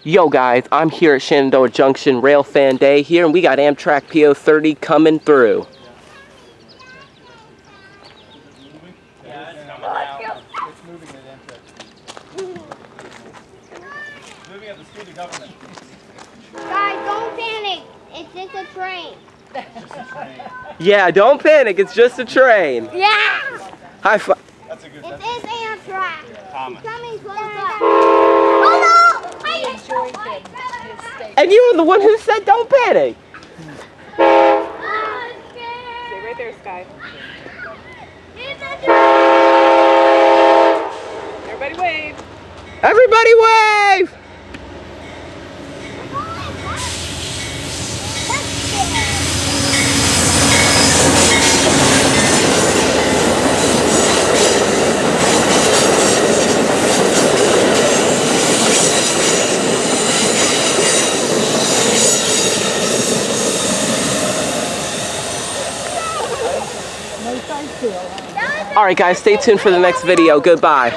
Yo guys, I'm here at Shenandoah Junction, Railfan Day here, and we got Amtrak P030 coming through. It's moving at Amtrak. Moving at the speed of government. Guys, don't panic. It's just a train. Yeah, don't panic, it's just a train. Yeah! High five. That's a good. It is Amtrak. It's coming close up. Oh no! I enjoyed his state. And you were the one who said don't panic. Stay right there, Sky. Everybody wave. Everybody wave! Alright guys, stay tuned for the next video. Goodbye.